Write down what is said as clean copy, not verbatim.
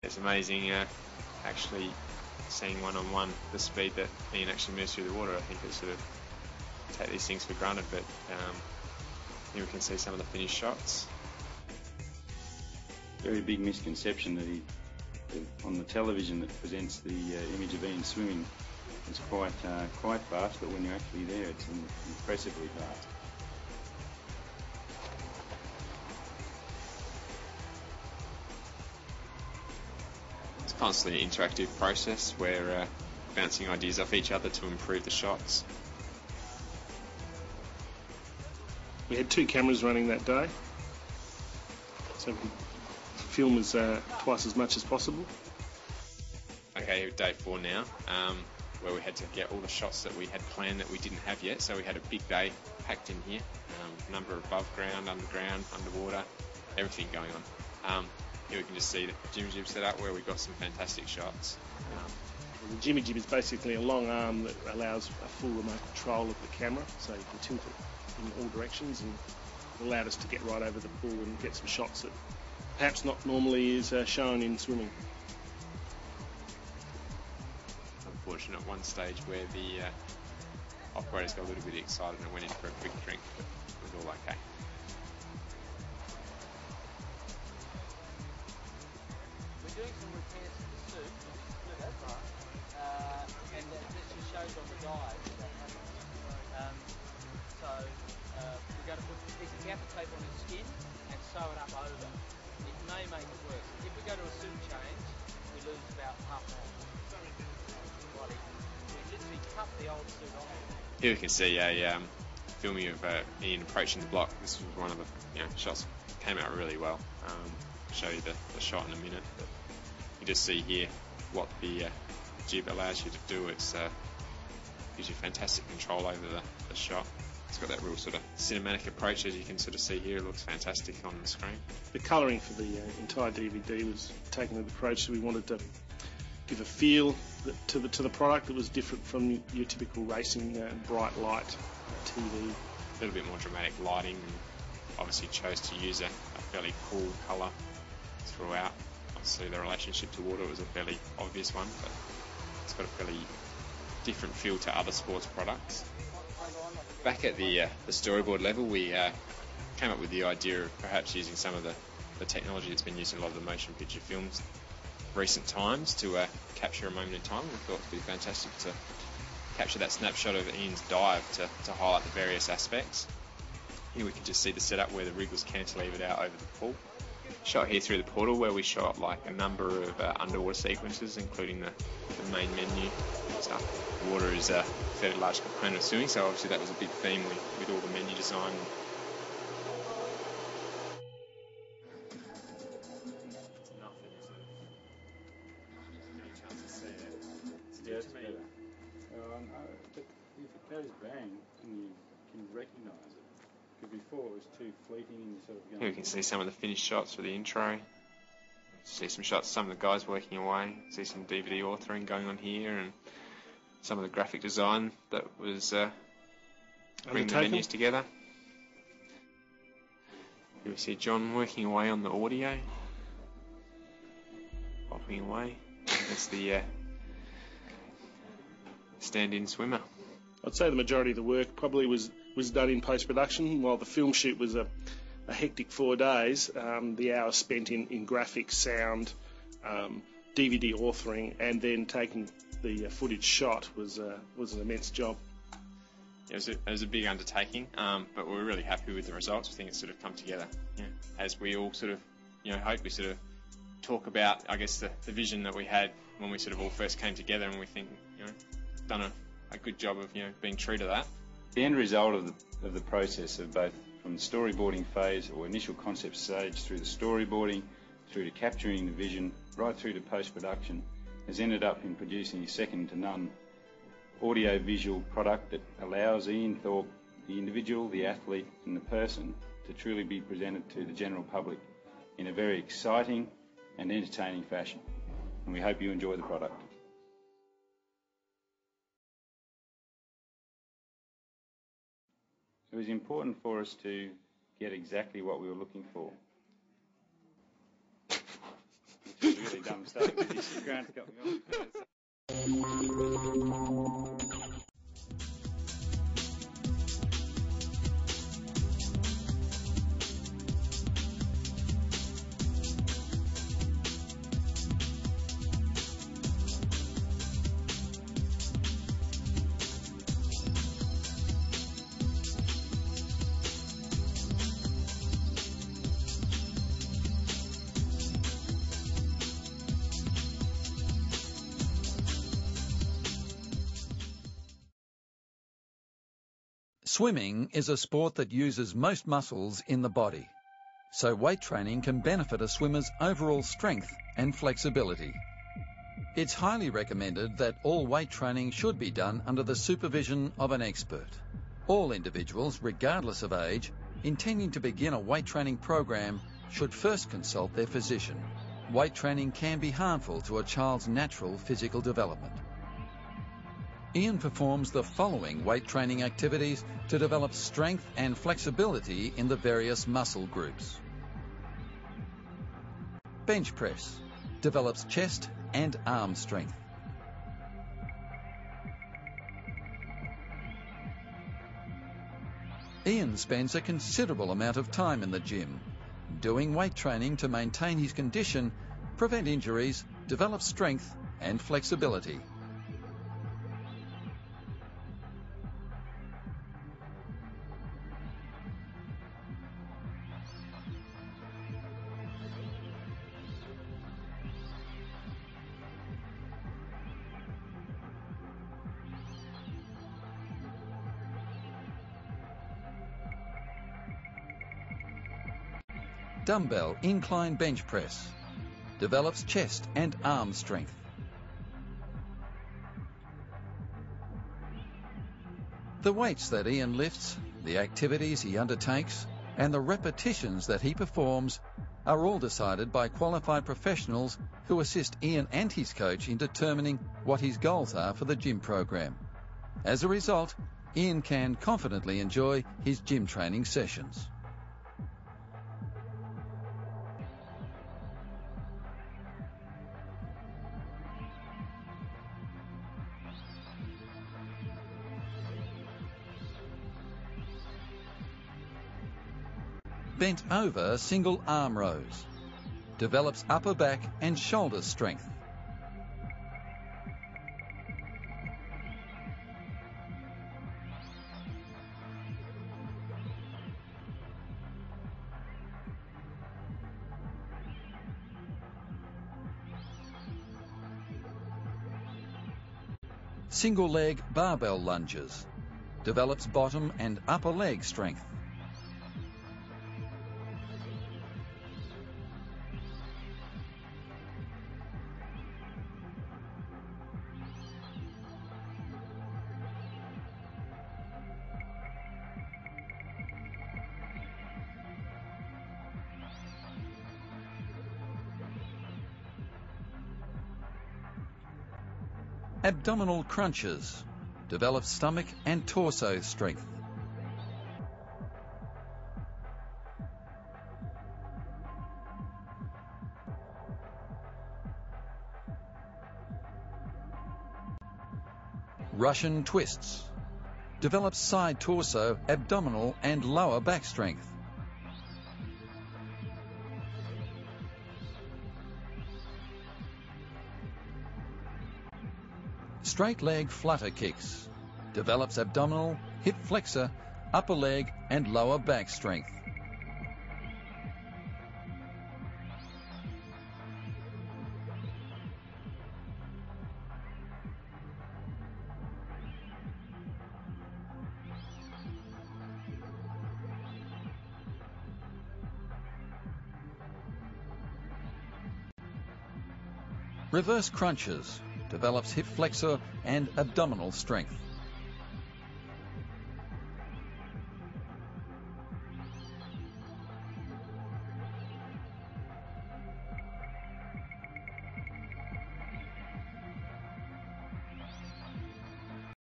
It's amazing actually seeing one-on-one the speed that Ian actually moves through the water. I think we sort of take these things for granted, but here we can see some of the finished shots. Very big misconception that on the television that presents the image of Ian swimming is quite fast, but when you're actually there, it's impressively fast. It's constantly an interactive process where bouncing ideas off each other to improve the shots. We had 2 cameras running that day, so we film as twice as much as possible. Okay, day 4 now, where we had to get all the shots that we had planned that we didn't have yet, so we had a big day packed in here, number above ground, underground, underwater, everything going on. Here we can just see the Jimmy Jib set up where we got some fantastic shots. The Jimmy Jib is basically a long arm that allows a full remote control of the camera, so you can tilt it in all directions, and it allowed us to get right over the pool and get some shots that perhaps not normally is shown in swimming. Unfortunate at one stage where the operators got a little bit excited and went in for a quick drink, but it was all okay. We're doing some repairs to the suit, that's right, and that just shows on the dive that happens. So we're going to put a piece of gaffer tape on his skin and sew it up over. It may make it worse. If we go to a suit change, we lose about half an hour. We literally cut the old suit on. Here we can see a filming of Ian approaching the block. This was one of the shots that came out really well. I'll show you the shot in a minute. But you just see here what the jib allows you to do. It gives you fantastic control over the shot. It's got that real sort of cinematic approach, as you can sort of see here. It looks fantastic on the screen. The colouring for the entire DVD was taking the approach that we wanted to give a feel to the product that was different from your typical racing bright light TV. A little bit more dramatic lighting, and obviously chose to use a fairly cool colour throughout. Obviously the relationship to water was a fairly obvious one, but it's got a fairly different feel to other sports products. Back at the storyboard level, we came up with the idea of perhaps using some of the technology that's been used in a lot of the motion picture films recent times to capture a moment in time. We thought it would be fantastic to capture that snapshot of Ian's dive to highlight the various aspects. Here we can just see the setup where the rig was cantilevered out over the pool. Shot here through the portal where we shot like a number of underwater sequences, including the main menu stuff. Water is a fairly large component of swimming, so obviously that was a big theme with all the menu design. Yeah, it's better. But if it goes bang, you can recognise it. Because before it was too fleeting and you sort of going... Here we can see some of the finished shots for the intro. See some shots, some of the guys working away. See some DVD authoring going on here, and some of the graphic design that was bringing the menus together. Here we see John working away on the audio. Popping away. That's the stand-in swimmer. I'd say the majority of the work probably was done in post-production. While the film shoot was a hectic 4 days, the hours spent in graphics, sound, DVD authoring, and then taking the footage shot was an immense job. It was a big undertaking, but we're really happy with the results. We think it's sort of come together. As we all sort of, hope we sort of talk about, I guess, the vision that we had when we sort of all first came together, and we think, done a good job of, being true to that. The end result of the process of both from the storyboarding phase or initial concept stage through the storyboarding, through to capturing the vision, right through to post-production, has ended up in producing a second-to-none audio-visual product that allows Ian Thorpe, the individual, the athlete and the person, to truly be presented to the general public in a very exciting and entertaining fashion. And we hope you enjoy the product. It was important for us to get exactly what we were looking for. really dumb mistake. Grant's got me on. Swimming is a sport that uses most muscles in the body, so weight training can benefit a swimmer's overall strength and flexibility. It's highly recommended that all weight training should be done under the supervision of an expert. All individuals, regardless of age, intending to begin a weight training program should first consult their physician. Weight training can be harmful to a child's natural physical development. Ian performs the following weight training activities to develop strength and flexibility in the various muscle groups. Bench press develops chest and arm strength. Ian spends a considerable amount of time in the gym, doing weight training to maintain his condition, prevent injuries, develop strength and flexibility. Dumbbell incline bench press develops chest and arm strength. The weights that Ian lifts, the activities he undertakes, and the repetitions that he performs are all decided by qualified professionals who assist Ian and his coach in determining what his goals are for the gym program. As a result, Ian can confidently enjoy his gym training sessions. Bent over single arm rows develops upper back and shoulder strength. Single leg barbell lunges develops bottom and upper leg strength. Abdominal crunches develops stomach and torso strength. Russian twists develops side torso, abdominal and lower back strength. Straight leg flutter kicks develops abdominal, hip flexor, upper leg and lower back strength. Reverse crunches develops hip flexor and abdominal strength.